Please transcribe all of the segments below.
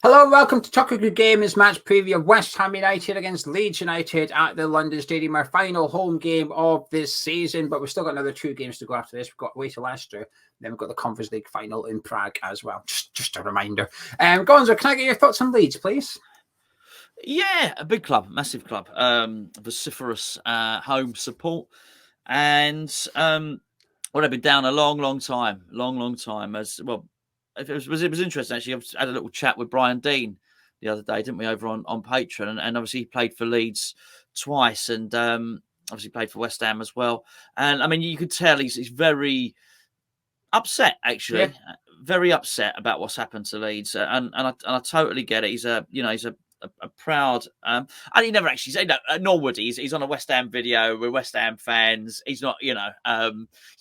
Hello and welcome to Talk a Good Games match preview of West Ham United against Leeds United at the London Stadium, our final home game of this season. But we've still got another 2 games to go after this. We've got away to Leicester, then we've got the Conference League final in Prague as well. Just a reminder. Gonzo, can I get your thoughts on Leeds, please? Yeah, a big club, massive club, vociferous home support, and they've been down a long time. As well, it was interesting actually. I had a little chat with Brian Dean the other day, didn't we, over on Patreon, and obviously he played for Leeds twice, and obviously played for West Ham as well. And I mean, you could tell he's very upset, actually. Yeah. Very upset about what's happened to Leeds, and I totally get it. He's a proud, and he never actually said that, nor would he. He's on a West Ham video. We're West Ham fans. He's not, he's not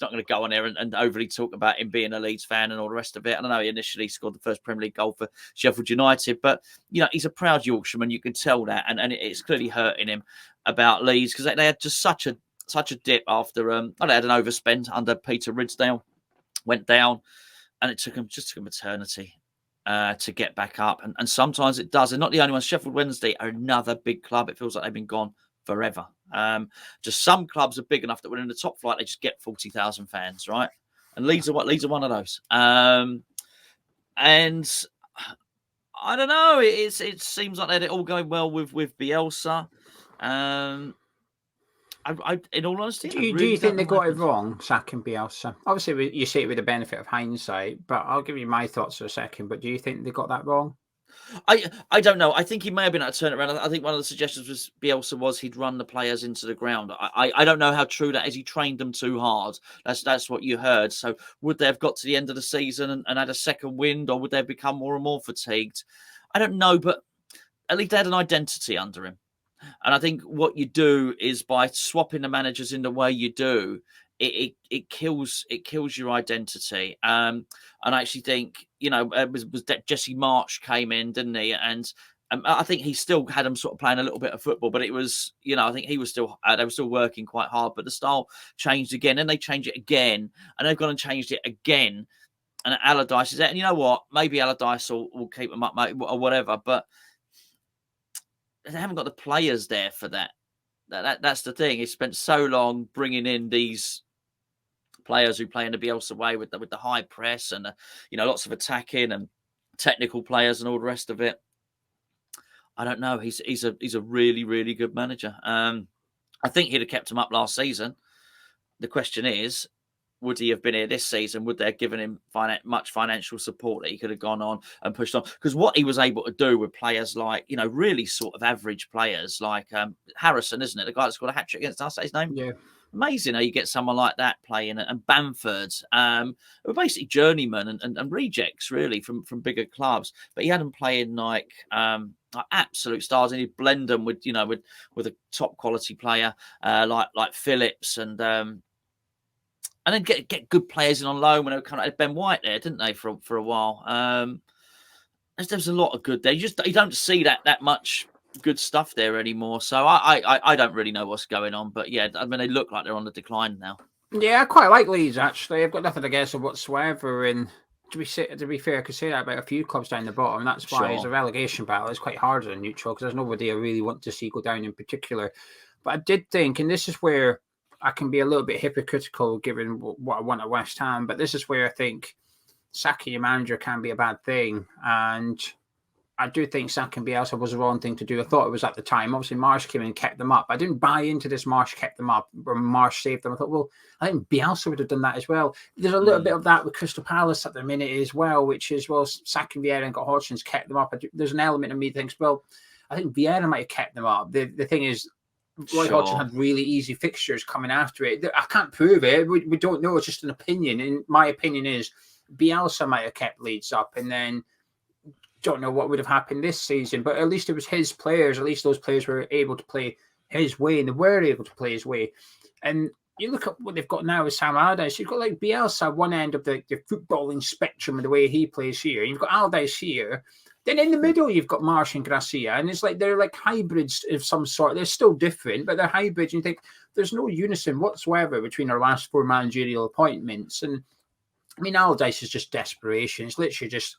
going to go on there and overly talk about him being a Leeds fan and all the rest of it. I don't know, he initially scored the first Premier League goal for Sheffield United, but he's a proud Yorkshireman. You can tell that, and it's clearly hurting him about Leeds because they had just such a dip after they had an overspend under Peter Ridsdale, went down, and it took him eternity to get back up, and sometimes it does. And not the only ones. Sheffield Wednesday are another big club. It feels like they've been gone forever. Just some clubs are big enough that when in the top flight they just get 40,000 fans, right? And Leeds are one of those. And I don't know. It seems like they're all going well with Bielsa. In all honesty, do you think they got it wrong, sacking Bielsa? Obviously, you say it with the benefit of hindsight, but I'll give you my thoughts for a second. But do you think they got that wrong? I don't know. I think he may have been able to turn it around. I think one of the suggestions was Bielsa was he'd run the players into the ground. I don't know how true that is. He trained them too hard. That's what you heard. So would they have got to the end of the season and had a second wind, or would they have become more and more fatigued? I don't know, but at least they had an identity under him. And I think what you do is by swapping the managers in the way you do, it kills your identity. And I actually think Jesse Marsch came in, didn't he? And I think he still had them sort of playing a little bit of football, but it was I think he was still they were still working quite hard. But the style changed again, and they changed it again, and they've gone and changed it again. And Allardyce is there, and you know what? Maybe Allardyce will keep them up, or whatever, but they haven't got the players there for that. That's the thing. He spent so long bringing in these players who play in the Bielsa way with the high press and lots of attacking and technical players and all the rest of it. I don't know. He's a really, really good manager. I think he'd have kept him up last season. The question is, would he have been here this season? Would they have given him much financial support that he could have gone on and pushed on? Because what he was able to do with players like, really sort of average players like Harrison, isn't it? The guy that scored a hat-trick against us, his name? Yeah. Amazing how you get someone like that playing, and Bamford, who were basically journeymen and rejects, really, from bigger clubs. But he had them playing like absolute stars, and he'd blend them with a top quality player like Phillips and then get good players in on loan when they were kind of Ben White there, didn't they, for a while? There's a lot of good there. You don't see that much good stuff there anymore. So I don't really know what's going on. But yeah, I mean, they look like they're on the decline now. Yeah, I quite like Leeds, actually. I've got nothing against them whatsoever. And to be fair, I could say that about a few clubs down the bottom. And that's why it's a relegation battle. It's quite harder than neutral because there's nobody I really want to see go down in particular. But I did think, and this is where I can be a little bit hypocritical given what I want at West Ham, but this is where I think sacking your manager can be a bad thing. And I do think sacking Bielsa was the wrong thing to do. I thought it was at the time. Obviously, Marsch came in and kept them up. I didn't buy into this Marsch kept them up or Marsch saved them. I thought, well, I think Bielsa would have done that as well. There's a little bit of that with Crystal Palace at the minute as well, which is, well, sacking Vieira and got Hodgson's kept them up. There's an element of me that thinks, well, I think Vieira might have kept them up. The thing is, Roy Hodgson had really easy fixtures coming after it. I can't prove it. We don't know. It's just an opinion. And my opinion is Bielsa might have kept Leeds up, and then don't know what would have happened this season. But at least it was his players. At least those players were able to play his way, and they were able to play his way. And you look at what they've got now with Sam Allardyce. You've got like Bielsa at one end of the footballing spectrum of the way he plays here. You've got Allardyce here. Then in the middle, you've got Marsch and Gracia, and it's like they're like hybrids of some sort. They're still different, but they're hybrids. And you think there's no unison whatsoever between our last 4 managerial appointments. And I mean, Allardyce is just desperation. It's literally just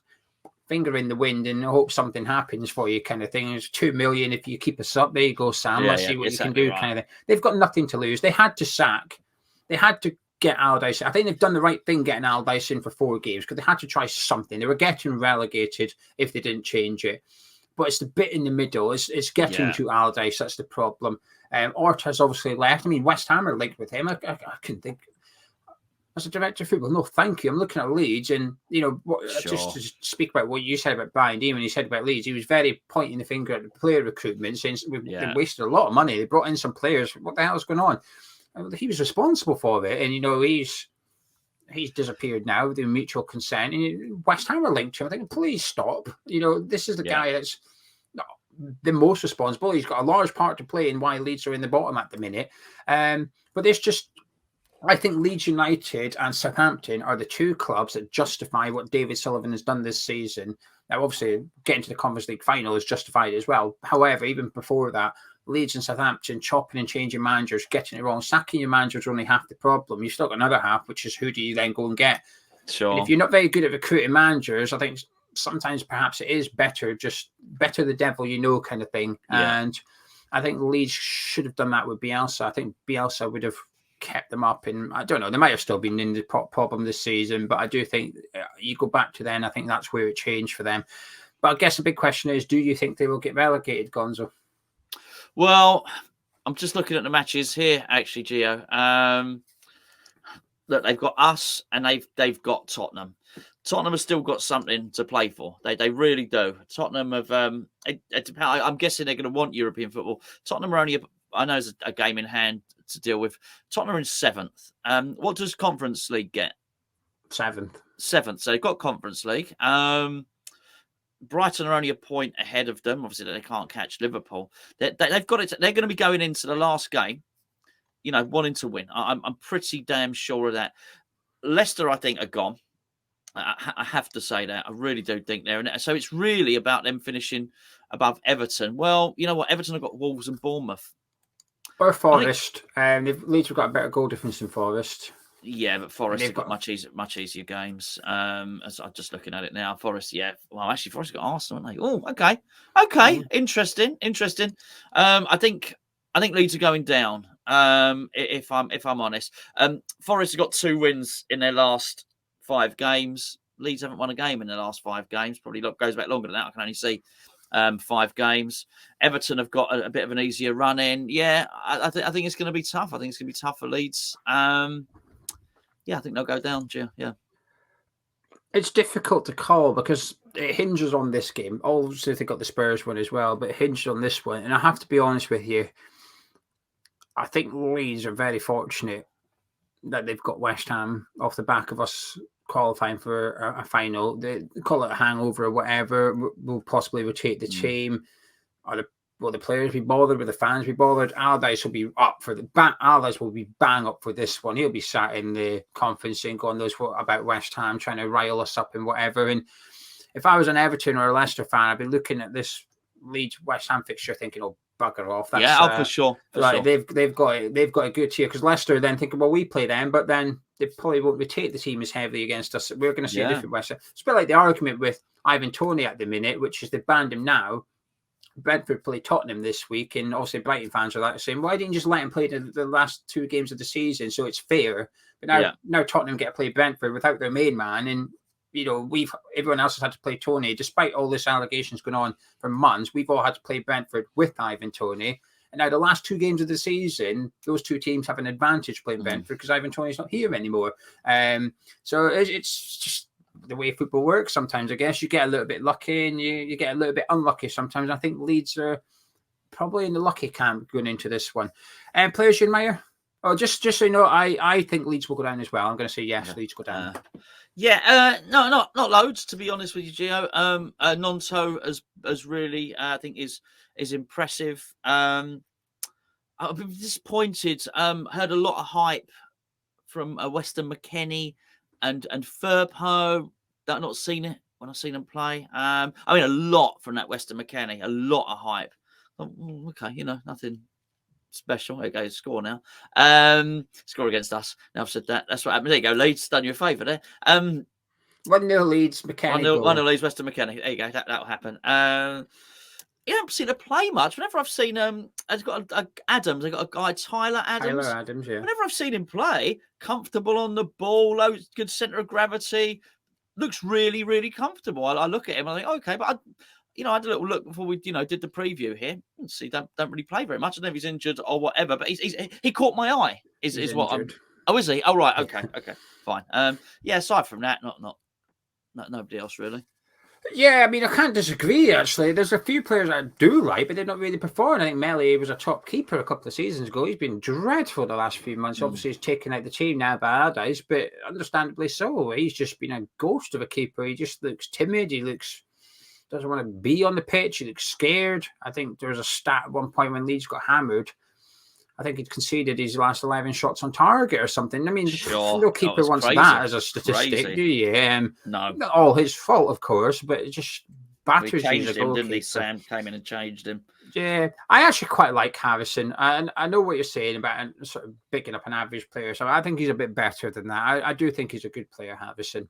finger in the wind and hope something happens for you kind of thing. It's 2 million if you keep us up. There you go, Sam. Let's see what you can do kind of thing. They've got nothing to lose. They had to get Allardyce. I think they've done the right thing getting Allardyce in for 4 games because they had to try something. They were getting relegated if they didn't change it. But it's the bit in the middle. It's getting to Allardyce. That's the problem. Orta's obviously left. I mean, West Ham are linked with him. I couldn't think. As a director of football, no, thank you. I'm looking at Leeds, and just to speak about what you said about Brian Dean when he said about Leeds, he was very pointing the finger at the player recruitment, saying we've wasted a lot of money. They brought in some players. What the hell is going on? He was responsible for it, and he's disappeared now with the mutual consent. And West Ham are linked to him. I think, please stop. This is the guy that's the most responsible. He's got a large part to play in why Leeds are in the bottom at the minute. But there's just. I think Leeds United and Southampton are the 2 clubs that justify what David Sullivan has done this season. Now, obviously, getting to the Conference League final is justified as well. However, even before that, Leeds and Southampton chopping and changing managers, getting it wrong, sacking your manager is only half the problem. You've still got another half, which is who do you then go and get? Sure. And if you're not very good at recruiting managers, I think sometimes perhaps it is better the devil you know kind of thing. Yeah. And I think Leeds should have done that with Bielsa. I think Bielsa would have kept them up, and I don't know, they might have still been in the problem this season, but I do think you go back to then, I think that's where it changed for them. But I guess the big question is, do you think they will get relegated, Gonzo? Well, I'm just looking at the matches here, actually, Geo. Look, they've got us and they've got Tottenham. Tottenham have still got something to play for. They really do. Tottenham have. I'm guessing they're going to want European football. Tottenham are only. I know there's a game in hand to deal with. Tottenham are in 7th. What does Conference League get? 7th. So they've got Conference League. Brighton are only a point ahead of them. Obviously, they can't catch Liverpool. They've got it. They're going to be going into the last game, wanting to win. I'm pretty damn sure of that. Leicester, I think, are gone. I have to say that. I really do think they're in it. So it's really about them finishing above Everton. Well, you know what? Everton have got Wolves and Bournemouth. Or Forest. Leeds have got a better goal difference than Forest. Yeah, but Forest have got much easier games. As I'm just looking at it now, Forest. Yeah, well, actually, Forest have got Arsenal, haven't they? Oh, okay, interesting. I think Leeds are going down. If I'm honest, Forest have got 2 wins in their last 5 games. Leeds haven't won a game in their last 5 games. Probably goes back longer than that. I can only see 5 games. Everton have got a bit of an easier run in. Yeah, I think it's going to be tough. I think it's going to be tough for Leeds. I think they'll go down, Gio. Yeah. It's difficult to call because it hinges on this game. Obviously, they got the Spurs one as well, but it hinges on this one. And I have to be honest with you, I think Leeds are very fortunate that they've got West Ham off the back of us qualifying for a final. They call it a hangover or whatever. Will possibly rotate the team. Will the players be bothered? Will the fans be bothered? Allardyce will be up for Allardyce will be bang up for this one. He'll be sat in the conference and going, "Those what about West Ham trying to rile us up and whatever." And if I was an Everton or a Leicester fan, I'd be looking at this Leeds West Ham fixture thinking, "Oh, bugger off." That's, for sure. They've got a good tier because Leicester then thinking, "Well, we play them," but then they probably won't rotate the team as heavily against us. We're going to see a different West Ham. It's a bit like the argument with Ivan Toney at the minute, which is they banned him now. Brentford play Tottenham this week, and obviously Brighton fans are saying, "Why didn't you just let him play the last 2 games of the season so it's fair?" But now Tottenham get to play Brentford without their main man, and everyone else has had to play Toney, despite all this allegations going on for months. We've all had to play Brentford with Ivan Toney, and now the last 2 games of the season, those 2 teams have an advantage playing Brentford because Ivan Toney's not here anymore. So it's just the way football works sometimes. I guess you get a little bit lucky and you get a little bit unlucky sometimes. I think Leeds are probably in the lucky camp going into this one. Players you admire? Oh, just so you know, I think Leeds will go down as well. I'm going to say yes, Leeds go down. No, not loads, to be honest with you, Gio. Nonto as really, I think is impressive. I've been disappointed. Heard a lot of hype from Weston McKennie and Firpo. That I've not seen it when I've seen them play. A lot from that Weston McKennie. A lot of hype. Okay, nothing special. Okay, score now. Score against us. Now I've said that. That's what happened. There you go, Leeds. Done you a favour there. 1-0 Leeds, McKennie 1-0 goal. Leeds, Weston McKennie. There you go. That'll happen. You haven't seen her play much. Whenever I've seen I've got Adams. I've got a guy, Tyler Adams. Tyler Adams, yeah. Whenever I've seen him play, comfortable on the ball, good centre of gravity, looks really, really comfortable. I look at him, I think, okay, but I had a little look before we, did the preview here. See, don't really play very much. I don't know if he's injured or whatever, but he caught my eye. Is what I'm. Oh, is he? Oh, right. Okay, fine. Aside from that, not nobody else really. Yeah, I mean, I can't disagree, actually. There's a few players I do like, but they're not really performing. I think Melly was a top keeper a couple of seasons ago. He's been dreadful the last few months. Obviously, he's taken out the team now by Allardyce, but understandably so. He's just been a ghost of a keeper. He just looks timid. He doesn't want to be on the pitch. He looks scared. I think there was a stat at one point when Leeds got hammered. I think he'd conceded his last 11 shots on target or something. I mean, no keeper wants that as a statistic, do you? No. Not all his fault, of course, but it just batters you as a goalkeeper. Didn't he? Sam came in and changed him. Yeah, I actually quite like Harrison. And I know what you're saying about sort of picking up an average player. So I think he's a bit better than that. I do think he's a good player, Harrison.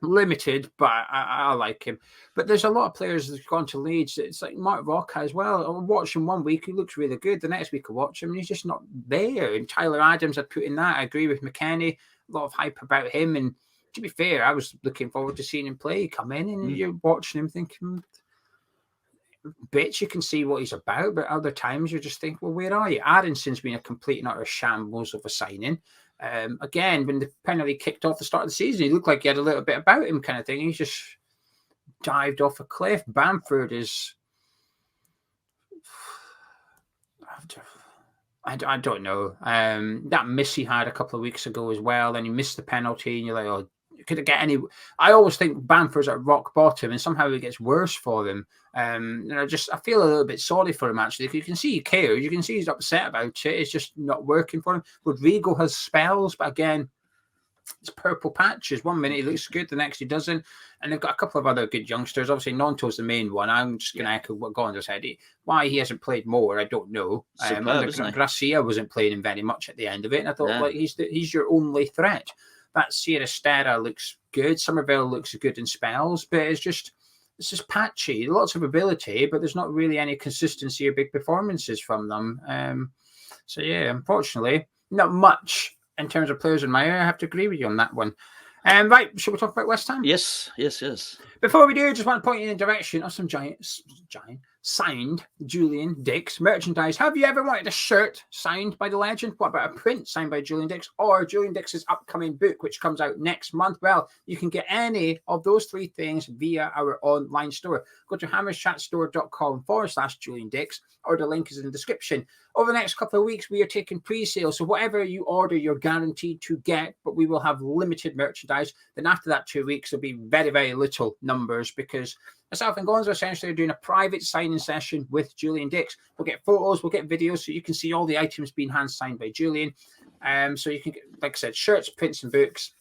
Limited, but I like him. But there's a lot of players that's gone to Leeds. It's like Mark Roca as well. I watch him one week, he looks really good. The next week I watch him, and he's just not there. And Tyler Adams, I'd put in that. I agree with McKennie. A lot of hype about him. And to be fair, I was looking forward to seeing him play. Come in, and you're watching him thinking, bits you can see what he's about, but other times you just think, well, where are you? Aaronson's been a complete and utter shambles of a signing. Again, when the penalty kicked off the start of the season, he looked like he had a little bit about him kind of thing. He's just dived off a cliff. Bamford is... I don't know. That miss he had a couple of weeks ago as well, then he missed the penalty, and you're like, oh, could it get any... I always think Bamford's at rock bottom, and somehow it gets worse for him. And I feel a little bit sorry for him, actually. You can see he cares. You can see he's upset about it. It's just not working for him. Rodrigo has spells, but again, it's purple patches. 1 minute he looks good, the next he doesn't. And they've got a couple of other good youngsters. Obviously, Nonto's the main one. I'm just going to echo what Gonzo said. Why he hasn't played more, I don't know. Gracia wasn't playing him very much at the end of it. And I thought, he's your only threat. That Sierra Stera looks good. Somerville looks good in spells, but it's just patchy. Lots of ability, but there's not really any consistency or big performances from them. Unfortunately, not much in terms of players in my area. I have to agree with you on that one. Right, shall we talk about West Ham? Yes. Before we do, I just want to point you in the direction of some giant signed Julian Dicks merchandise. Have you ever wanted a shirt signed by the legend? What about a print signed by Julian Dicks, or Julian Dicks' upcoming book, which comes out next month? Well, you can get any of those three things via our online store. Go to hammerschatstore.com/Julian Dicks, or the link is in the description. Over the next couple of weeks, we are taking pre-sale. So whatever you order, you're guaranteed to get, but we will have limited merchandise. Then after that 2 weeks, there'll be very, very little numbers, because myself and Gonzo essentially are doing a private signing session with Julian Dicks. We'll get photos, we'll get videos, so you can see all the items being hand signed by Julian. So you can get, like I said, shirts, prints, and books.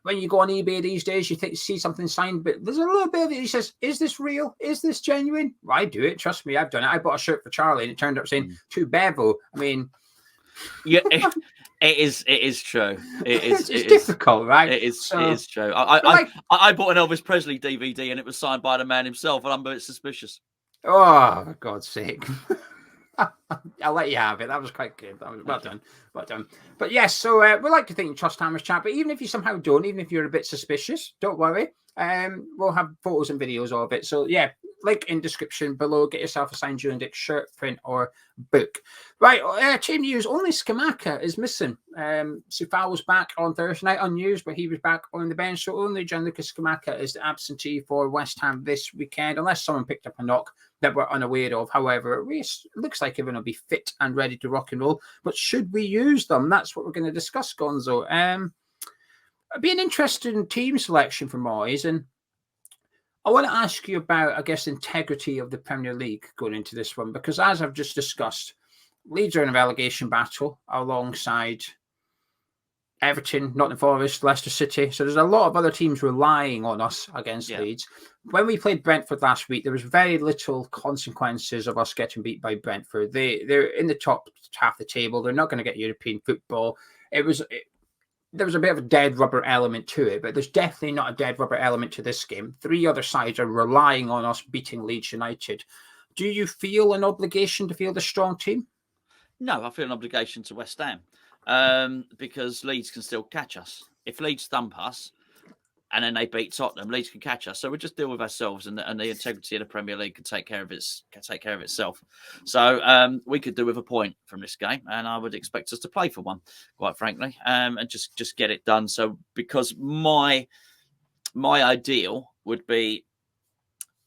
When you go on eBay these days, you see something signed, but there's a little bit of it. He says, is this real? Is this genuine? Well, I do it. Trust me, I've done it. I bought a shirt for Charlie, and it turned up saying, to Bevo. I mean... Yeah, it is true. It's difficult, right? It is true. I bought an Elvis Presley DVD, and it was signed by the man himself, and I'm a bit suspicious. Oh, for God's sake. I'll let you have it. That was quite good. That was well done. But yes, so we like to think you trust Hammer's chat, but even if you somehow don't, even if you're a bit suspicious, don't worry. We'll have photos and videos of it. So yeah, link in description below. Get yourself a signed Julian Dicks shirt, print, or book. Right, team news. Only Skamaka is missing. Sufal was back on Thursday night unused, but he was back on the bench. So only Gianluca Skamaka is the absentee for West Ham this weekend, unless someone picked up a knock that we're unaware of. However, it looks like everyone will be fit and ready to rock and roll. But should we use them? That's what we're going to discuss, Gonzo. It'd be an interesting team selection for Moyes, and I want to ask you about, I guess, integrity of the Premier League going into this one, because as I've just discussed, Leeds are in a relegation battle alongside Everton, Nottingham Forest, Leicester City. So there's a lot of other teams relying on us against Leeds. When we played Brentford last week, there was very little consequences of us getting beat by Brentford. They're in the top half of the table. They're not going to get European football. there was a bit of a dead rubber element to it, but there's definitely not a dead rubber element to this game. 3 other sides are relying on us beating Leeds United. Do you feel an obligation to field a strong team? No, I feel an obligation to West Ham because Leeds can still catch us. If Leeds thump us and then they beat Tottenham, Leeds can catch us. So we just deal with ourselves, and the integrity of the Premier League can take care of itself. So we could do with a point from this game, and I would expect us to play for one, quite frankly, and just get it done. So because my ideal would be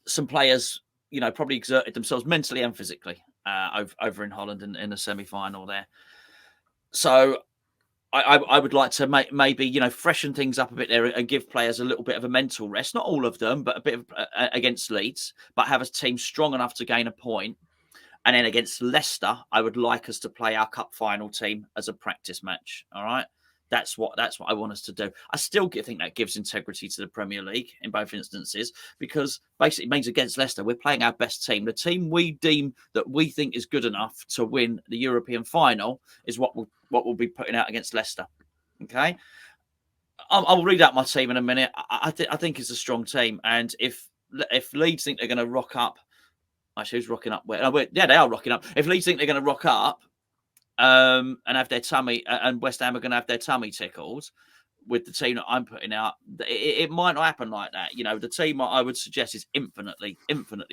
some players, probably exerted themselves mentally and physically over in Holland in the semi-final there. So I would like to maybe freshen things up a bit there and give players a little bit of a mental rest. Not all of them, but a bit of against Leeds, but have a team strong enough to gain a point. And then against Leicester, I would like us to play our cup final team as a practice match. All right. That's what I want us to do. I still think that gives integrity to the Premier League in both instances, because basically it means against Leicester, we're playing our best team. The team we deem that we think is good enough to win the European final is what we'll be putting out against Leicester. Okay. I'll read out my team in a minute. I think it's a strong team. And if Leeds think they're going to rock up, actually, who's rocking up? Yeah, they are rocking up. If Leeds think they're going to rock up, and have their tummy, and West Ham are going to have their tummy tickled with the team that I'm putting out, it might not happen like that. The team I would suggest is infinitely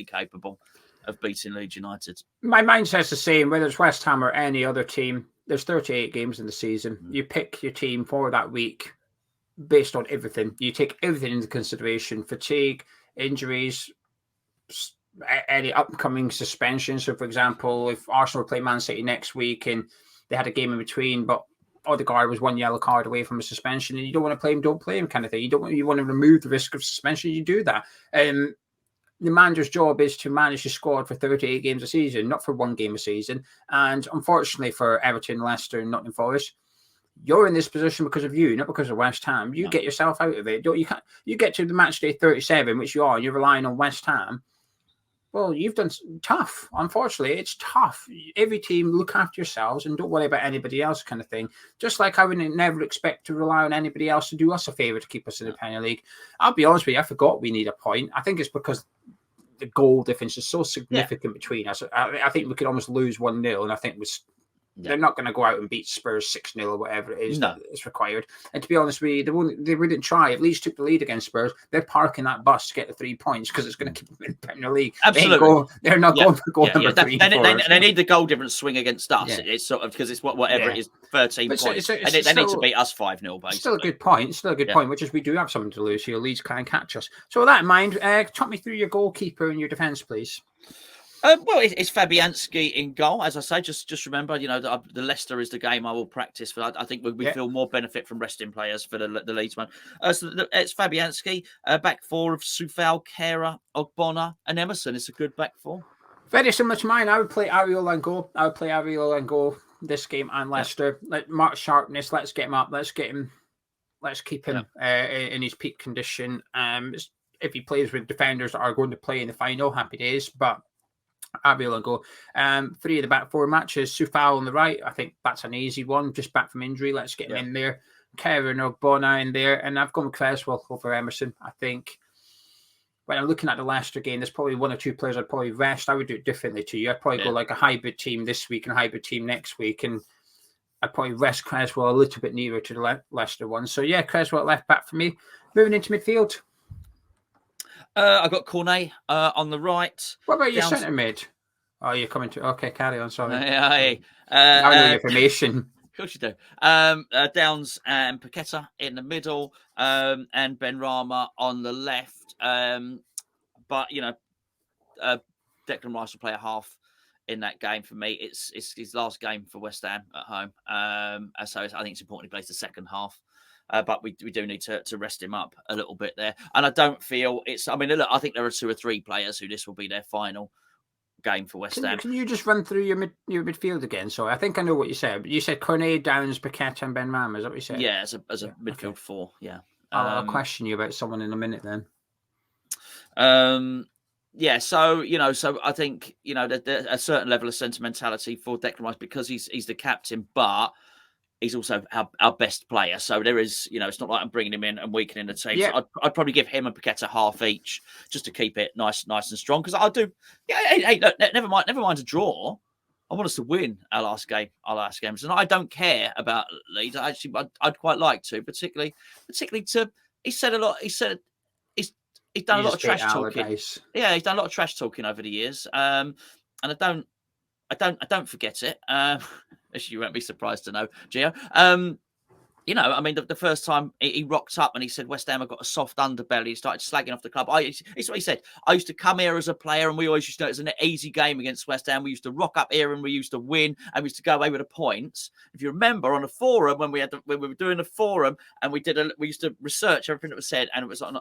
capable of beating Leeds United. My mindset's the same, whether it's West Ham or any other team. There's 38 games in the season. You pick your team for that week based on everything. You take everything into consideration: fatigue, injuries, any upcoming suspensions. So, for example, if Arsenal play Man City next week and they had a game in between, but Odegaard was 1 yellow card away from a suspension, and you don't want to play him, don't play him, kind of thing. You want to remove the risk of suspension, you do that. The manager's job is to manage the squad for 38 games a season, not for 1 game a season. And unfortunately for Everton, Leicester, and Nottingham Forest, you're in this position because of you, not because of West Ham. You get yourself out of it. You get to the match day 37, which you are, and you're relying on West Ham. Well, you've done tough. Unfortunately, it's tough. Every team, look after yourselves and don't worry about anybody else, kind of thing. Just like I would never expect to rely on anybody else to do us a favour to keep us in the Premier League. I'll be honest with you, I forgot we need a point. I think it's because the goal difference is so significant between us. I think we could almost lose 1-0, and I think they're not going to go out and beat Spurs 6-0 or whatever it is that is required. And to be honest with you, they wouldn't try. If Leeds took the lead against Spurs, they're parking that bus to get the 3 points because it's going to keep them in the Premier League. Absolutely. They're not going for goal number 3. They need the goal difference swing against us. Yeah. It's sort of because it's whatever it is, 13 points. They need to beat us 5-0, basically. Still a good point. Point, which is we do have something to lose here. Leeds can't catch us. So with that in mind, talk me through your goalkeeper and your defence, please. Well, it's Fabianski in goal, as I say. Just remember, the Leicester is the game I will practice for. I think we feel more benefit from resting players for the Leeds one. So it's Fabianski, back 4 of Soufal, Kera, Ogbonna, and Emerson. It's a good back 4. Very similar to mine. I would play Areola and go this game and Leicester. Let Mark Sharpness. Let's get him up. Let's keep him in his peak condition. If he plays with defenders that are going to play in the final, happy days. But Abiel and go. 3 of the back 4 matches. Soufal on the right. I think that's an easy one. Just back from injury. Let's get him in there. Kevin or Ogbonna in there. And I've gone with Creswell over Emerson. I think when I'm looking at the Leicester game, there's probably 1 or 2 players I'd probably rest. I would do it differently to you. I'd probably go like a hybrid team this week and a hybrid team next week. And I'd probably rest Creswell a little bit nearer to the Leicester one. So, Creswell left back for me. Moving into midfield. I got Cornet on the right. What about your centre mid? Oh, you're coming to... Okay, carry on, sorry. I know your information. Of course you do. Downs and Paqueta in the middle, and Benrahma on the left. But, Declan Rice will play a half in that game for me. It's his last game for West Ham at home. So I think it's important he plays the second half. But we do need to rest him up a little bit there. And I don't feel it's... I mean, look, I think there are 2 or 3 players who this will be their final game for West Ham. Can you just run through your midfield again? Sorry, I think I know what you said. But you said Cornet, Downs, Paqueta and Benrahma. Is that what you said? Yeah, as a midfield 4, yeah. I'll question you about someone in a minute then. So I think, there's a certain level of sentimentality for Declan Rice because he's the captain, but he's also our best player. So there is, it's not like I'm bringing him in and weakening the team. Yeah. So I'd probably give him and Paqueta half each just to keep it nice and strong. Because I do, hey, look, never mind a draw. I want us to win our last games, and I don't care about Leeds. I'd quite like to, particularly to. He said a lot. He's done a lot of trash talking. Yeah, he's done a lot of trash talking over the years. And I don't forget it. As you won't be surprised to know, Geo. I mean, the first time he rocked up and he said West Ham have got a soft underbelly, he started slagging off the club. It's what he said. I used to come here as a player and we always used to know it was an easy game against West Ham. We used to rock up here and we used to win and we used to go away with the points. If you remember on the forum, when we were doing the forum and we used to research everything that was said, and it was on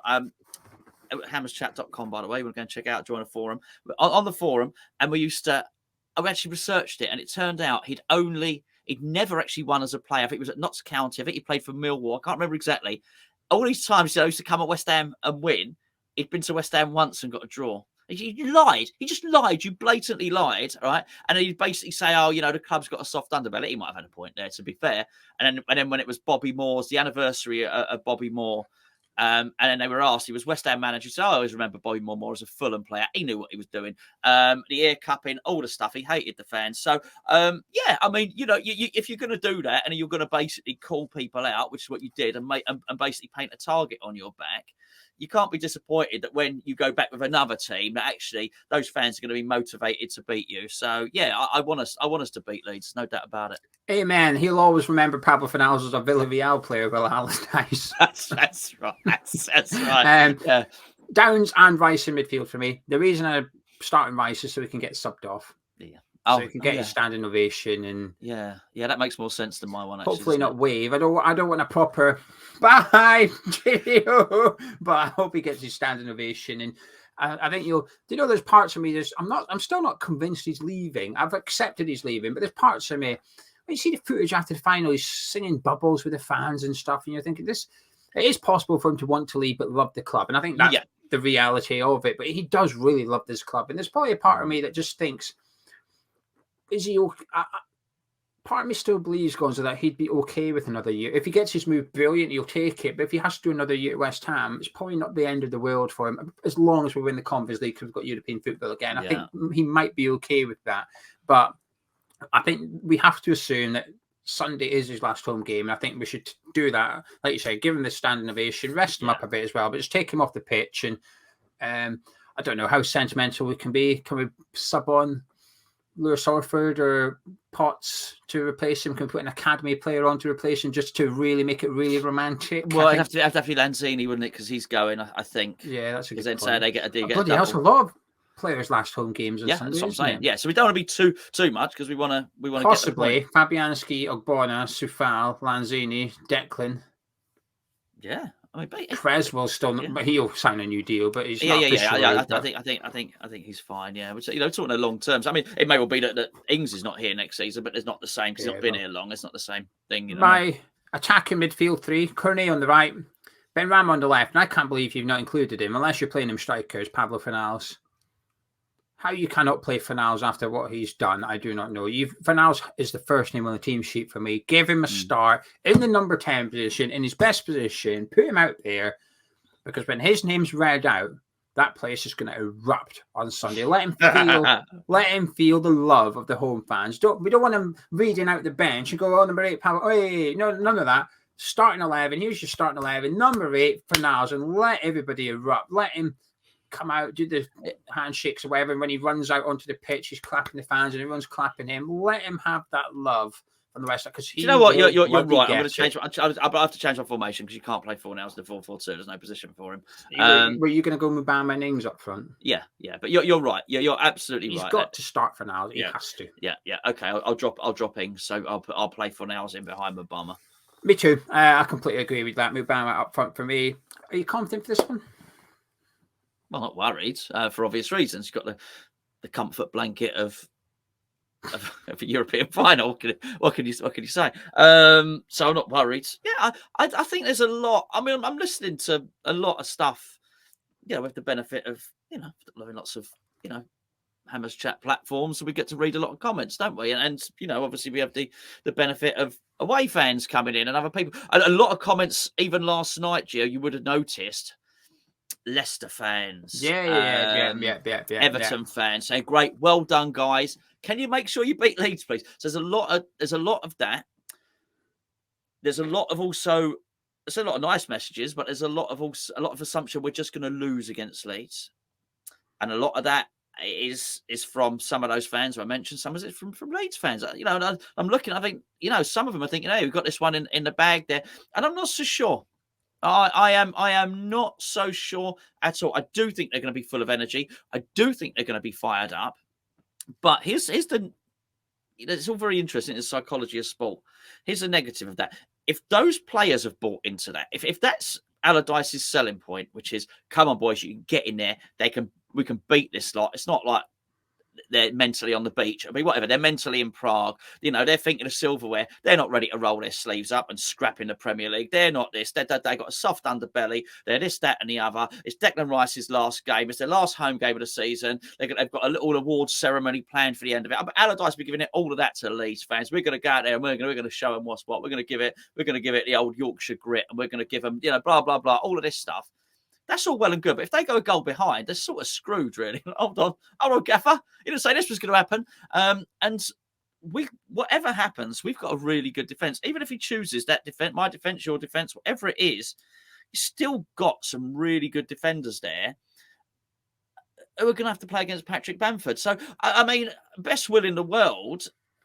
hammerschat.com, by the way. We're going to check out, join a forum. On the forum, and we actually researched it, and it turned out he'd never actually won as a player. I think it was at Notts County. I think he played for Millwall. I can't remember exactly. All these times he used to come at West Ham and win. He'd been to West Ham once and got a draw. He lied. He just lied. You blatantly lied, right? And then he'd basically say, the club's got a soft underbelly. He might have had a point there, to be fair. And then when it was Bobby Moore's, the anniversary of Bobby Moore, and then they were asked, he was West Ham manager. So I always remember Bobby Moore as a Fulham player. He knew what he was doing. The ear cupping, all the stuff. He hated the fans. So, I mean, if you're going to do that and you're going to basically call people out, which is what you did, and basically paint a target on your back, you can't be disappointed that when you go back with another team, that actually those fans are going to be motivated to beat you. So, yeah, I want us to beat Leeds, no doubt about it. Amen. He'll always remember Pablo Fornals as a Villarreal player, Will Allardyce. That's right. That's right. Yeah. Downs and Rice in midfield for me. The reason I'm starting Rice is so we can get subbed off. Yeah. So we can get his standing ovation and that makes more sense than my one. Actually, hopefully not wave. I don't want a proper bye, Geo, but I hope he gets his standing ovation. And I think there's parts of me. I'm still not convinced he's leaving. I've accepted he's leaving, but there's parts of me. When you see the footage after the final, he's singing Bubbles with the fans and stuff, and you're thinking it is possible for him to want to leave but love the club. And I think that's the reality of it. But he does really love this club, and there's probably a part of me that just thinks, is he okay? Part of me still believes, Gonzo, that he'd be okay with another year. If he gets his move, brilliant, he'll take it. But if he has to do another year at West Ham, it's probably not the end of the world for him, as long as we win the Conference League because we've got European football again. I think he might be okay with that. But I think we have to assume that Sunday is his last home game, and I think we should do that. Like you say, give him the standing ovation, rest him up a bit as well, but just take him off the pitch. And I don't know how sentimental we can be. Can we sub on Lewis Orford or Potts to replace him? Can we put an academy player on to replace him just to really make it really romantic? Well, it'd have to be Lanzini, wouldn't it? Because he's going, I think. Yeah, that's a good point. Then say they get a deal. Bloody hell, a lot of players' last home games on Sunday. That's what I'm saying. Yeah, so we don't want to be too much because we want to possibly get Fabianski, Ogbonna, Soufal, Lanzini, Declan. Yeah, I mean, Creswell's still not, he'll sign a new deal, but he's not I think he's fine. Yeah, which, talking of long terms. I mean, it may well be that Ings is not here next season, but it's not the same because he's not been here long. It's not the same thing. My attacking midfield three: Kearney on the right, Ben Ram on the left, and I can't believe you've not included him unless you're playing him strikers. Pablo Fornals. How you cannot play Fornals after what he's done, I do not know. Fornals is the first name on the team sheet for me. Give him a start in the number 10 position, in his best position. Put him out there, because when his name's read out, that place is going to erupt on Sunday. Let him feel the love of the home fans. We don't want him reading out the bench and go, oh, number 8, Pablo. Hey, no, none of that. Starting 11. Here's your starting 11. Number 8, Fornals, and let everybody erupt. Let him come out, do the handshakes or whatever, and when he runs out onto the pitch, he's clapping the fans and everyone's clapping him. Let him have that love from the rest of it, because you know what, you're right. I'm going to change. I'll have to change my formation because you can't play Fornals in the 4-4-2. There's no position for him. Were you going to go Mubama and Ings up front? Yeah. But you're right. You're absolutely right. He's got to start for now. He has to. Yeah. Okay, I'll drop Ings. So I'll play Fornals in behind Mubama. Me too. I completely agree with that. Mubama up front for me. Are you confident for this one? Well, not worried for obvious reasons. You've got the comfort blanket of a European final. What can you say? So I'm not worried. Yeah, I think there's a lot. I mean, I'm listening to a lot of stuff. With the benefit of lots of Hammer's Chat platforms, so we get to read a lot of comments, don't we? And obviously we have the benefit of away fans coming in and other people. A lot of comments, even last night, Gio, you would have noticed. Leicester fans, Everton fans saying, "Great, well done, guys. Can you make sure you beat Leeds, please?" So there's a lot of that. There's a lot of nice messages, but there's a lot of assumption we're just going to lose against Leeds, and a lot of that is from some of those fans who I mentioned. Some of it from Leeds fans. You know, and I'm looking. I think some of them are thinking, "Hey, we've got this one in the bag there," and I'm not so sure. I am not so sure at all. I do think they're going to be full of energy. I do think they're going to be fired up. But here's the. It's all very interesting in the psychology of sport. Here's the negative of that. If those players have bought into that, if that's Allardyce's selling point, which is, come on, boys, you can get in there. We can beat this lot. It's not like they're mentally on the beach. I mean, whatever. They're mentally in Prague. They're thinking of silverware. They're not ready to roll their sleeves up and scrap in the Premier League. They're not this. They got a soft underbelly. They're this, that, and the other. It's Declan Rice's last game. It's their last home game of the season. They've got a little awards ceremony planned for the end of it. But Allardyce will be giving it all of that to the Leeds fans. We're going to go out there and we're going to show them what's what. We're going to give it the old Yorkshire grit, and we're going to give them, blah blah blah, all of this stuff. That's all well and good, but if they go a goal behind, they're sort of screwed, really. Hold on, Gaffer. You didn't say this was going to happen. And whatever happens, we've got a really good defence. Even if he chooses that defence, my defence, your defence, whatever it is, he's still got some really good defenders there who are going to have to play against Patrick Bamford. So, I mean, best will in the world.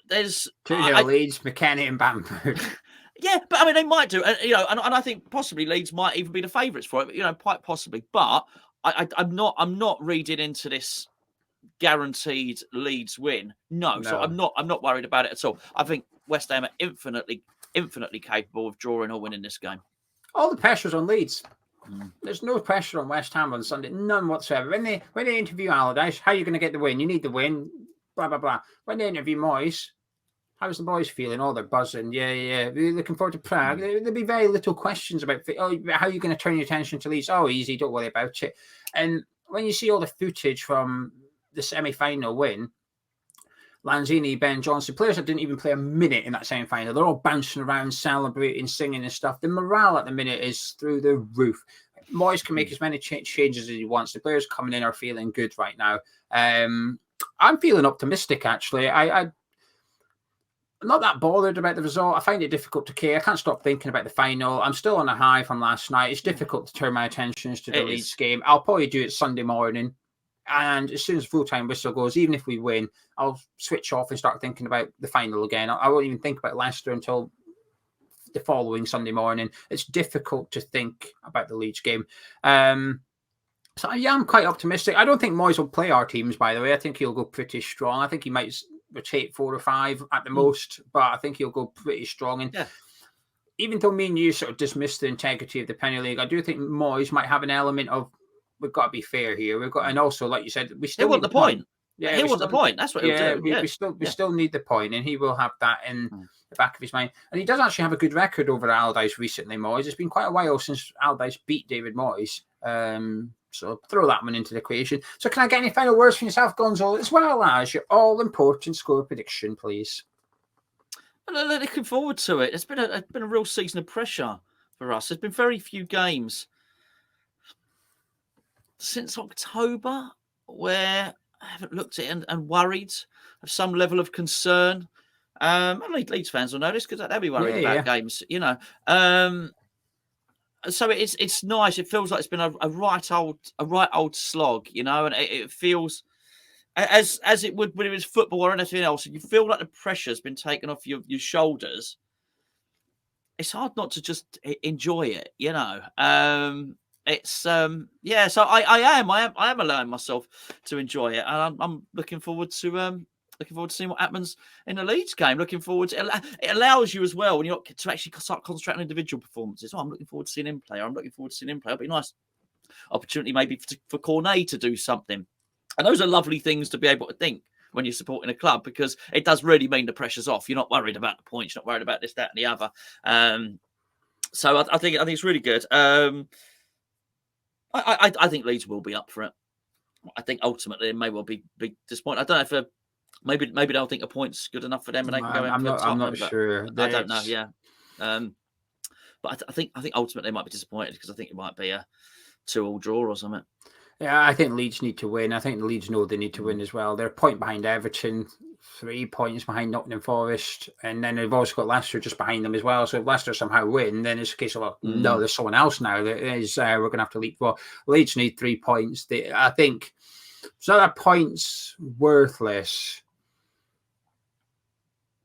There's 2-0 Leeds, McKennie and Bamford. Yeah, but I mean, they might do, and I think possibly Leeds might even be the favourites for it. Quite possibly. But I'm not reading into this guaranteed Leeds win. No, so I'm not worried about it at all. I think West Ham are infinitely capable of drawing or winning this game. All the pressure's on Leeds. There's no pressure on West Ham on Sunday, none whatsoever. When they interview Allardyce, how are you going to get the win? You need the win. Blah blah blah. When they interview Moyes, how's the boys feeling? Oh, they're buzzing. Yeah. We're looking forward to Prague. There'll be very little questions about, how are you going to turn your attention to Leeds? Oh, easy. Don't worry about it. And when you see all the footage from the semi-final win, Lanzini, Ben Johnson, players that didn't even play a minute in that semi-final, they're all bouncing around, celebrating, singing and stuff. The morale at the minute is through the roof. Moyes can make as many changes as he wants. The players coming in are feeling good right now. I'm feeling optimistic, actually. I'm not that bothered about the result. I find it difficult to care. I can't stop thinking about the final. I'm still on a high from last night. It's difficult to turn my attentions to the Leeds game. I'll probably do it Sunday morning. And as soon as full-time whistle goes, even if we win, I'll switch off and start thinking about the final again. I won't even think about Leicester until the following Sunday morning. It's difficult to think about the Leeds game. So, yeah, I'm quite optimistic. I don't think Moyes will play our teams, by the way. I think he'll go pretty strong. I think he might rotate 4 or 5 at the most, but I think he'll go pretty strong. And even though me and you sort of dismiss the integrity of the Premier League, I do think Moyes might have an element of, we've got to be fair here. And also, like you said, we still want the point. Yeah, he wants the point. That's what he'll do. We still need the point, and he will have that in the back of his mind. And he does actually have a good record over Allardyce recently, Moyes. It's been quite a while since Allardyce beat David Moyes. So throw that one into the equation. So can I get any final words from yourself, Gonzo, as well as your all-important score prediction, please? Well, looking forward to it. It's been a real season of pressure for us. There's been very few games since October where I haven't looked at it and worried, have some level of concern. Leeds fans will know this because they'll be worried about games, So it's nice. It feels like it's been a right old slog, and it feels as it would when it was football or anything else. You feel like the pressure's been taken off your shoulders. It's hard not to just enjoy it, It's So I am allowing myself to enjoy it, and I'm looking forward to seeing what happens in the Leeds game. Looking forward to it. Allows you as well when you're not to actually start concentrating on individual performances. I'm looking forward to seeing him play. It'll be a nice opportunity maybe for Cornet to do something. And those are lovely things to be able to think when you're supporting a club, because it does really mean the pressure's off. You're not worried about the points. You're not worried about this, that, and the other. So I think it's really good. I think Leeds will be up for it. I think ultimately they may well be disappointed. I don't know if Maybe they'll think a point's good enough for them, and they can go in for Tottenham. I'm not sure. I don't know. Yeah, but I think ultimately they might be disappointed because I think it might be a 2-2 draw or something. Yeah, I think Leeds need to win. I think the Leeds know they need to win as well. They're a point behind Everton, 3 points behind Nottingham Forest, and then they've also got Leicester just behind them as well. So if Leicester somehow win, then it's a case of, no, there's someone else now that is we're going to have to leap for. Leeds need 3 points. I think so. That points worthless.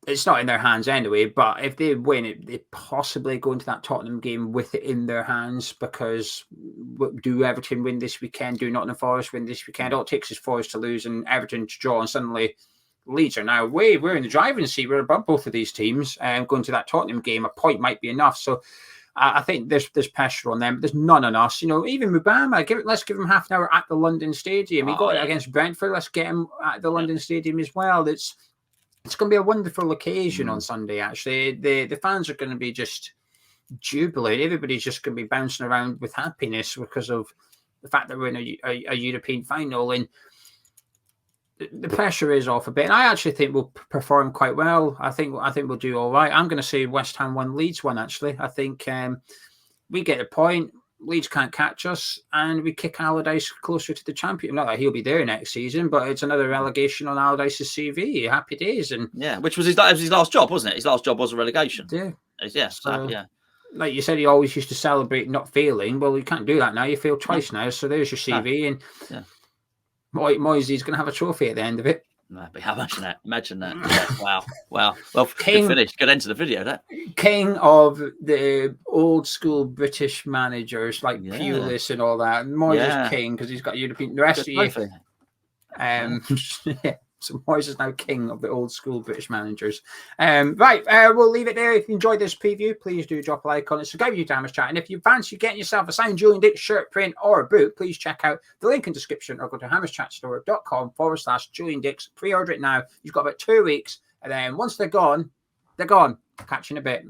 It's not in their hands anyway, but if they win it, they possibly go into that Tottenham game with it in their hands, because do Everton win this weekend? Do Nottingham Forest win this weekend? All it takes is Forest to lose and Everton to draw, and suddenly Leeds are now we're in the driving seat. We're above both of these teams, and going to that Tottenham game, a point might be enough. So I think there's pressure on them, but there's none on us. Even Mubama, let's give him half an hour at the London Stadium. He got it against Brentford. Let's get him at the London Stadium as well. It's going to be a wonderful occasion on Sunday, actually. The fans are going to be just jubilant. Everybody's just going to be bouncing around with happiness because of the fact that we're in a European final. And the pressure is off a bit. And I actually think we'll perform quite well. I think we'll do all right. I'm going to say West Ham 1, Leeds 1, actually. I think we get a point. Leeds can't catch us, and we kick Allardyce closer to the champion. Not that he'll be there next season, but it's another relegation on Allardyce's CV. Happy days. And which was his last job, wasn't it? His last job was a relegation. Yeah. So, like you said, he always used to celebrate not failing. Well, you can't do that now. You failed twice now, so there's your CV. And Moisey's going to have a trophy at the end of it. Imagine that. Yeah, wow. Well, good finish. Good end to the video, that. King of the old school British managers like Pulis and all that. Moyes is king because he's got European. The rest of you. So Moyes is now king of the old school British managers. We'll leave it there. If you enjoyed this preview, please do drop a like on it. Subscribe to Hammers Chat. And if you fancy getting yourself a signed Julian Dicks shirt, print, or a book, please check out the link in the description or go to hammerschatstore.com/Julian Dicks. Pre-order it now. You've got about 2 weeks. And then once they're gone, they're gone. Catch you in a bit.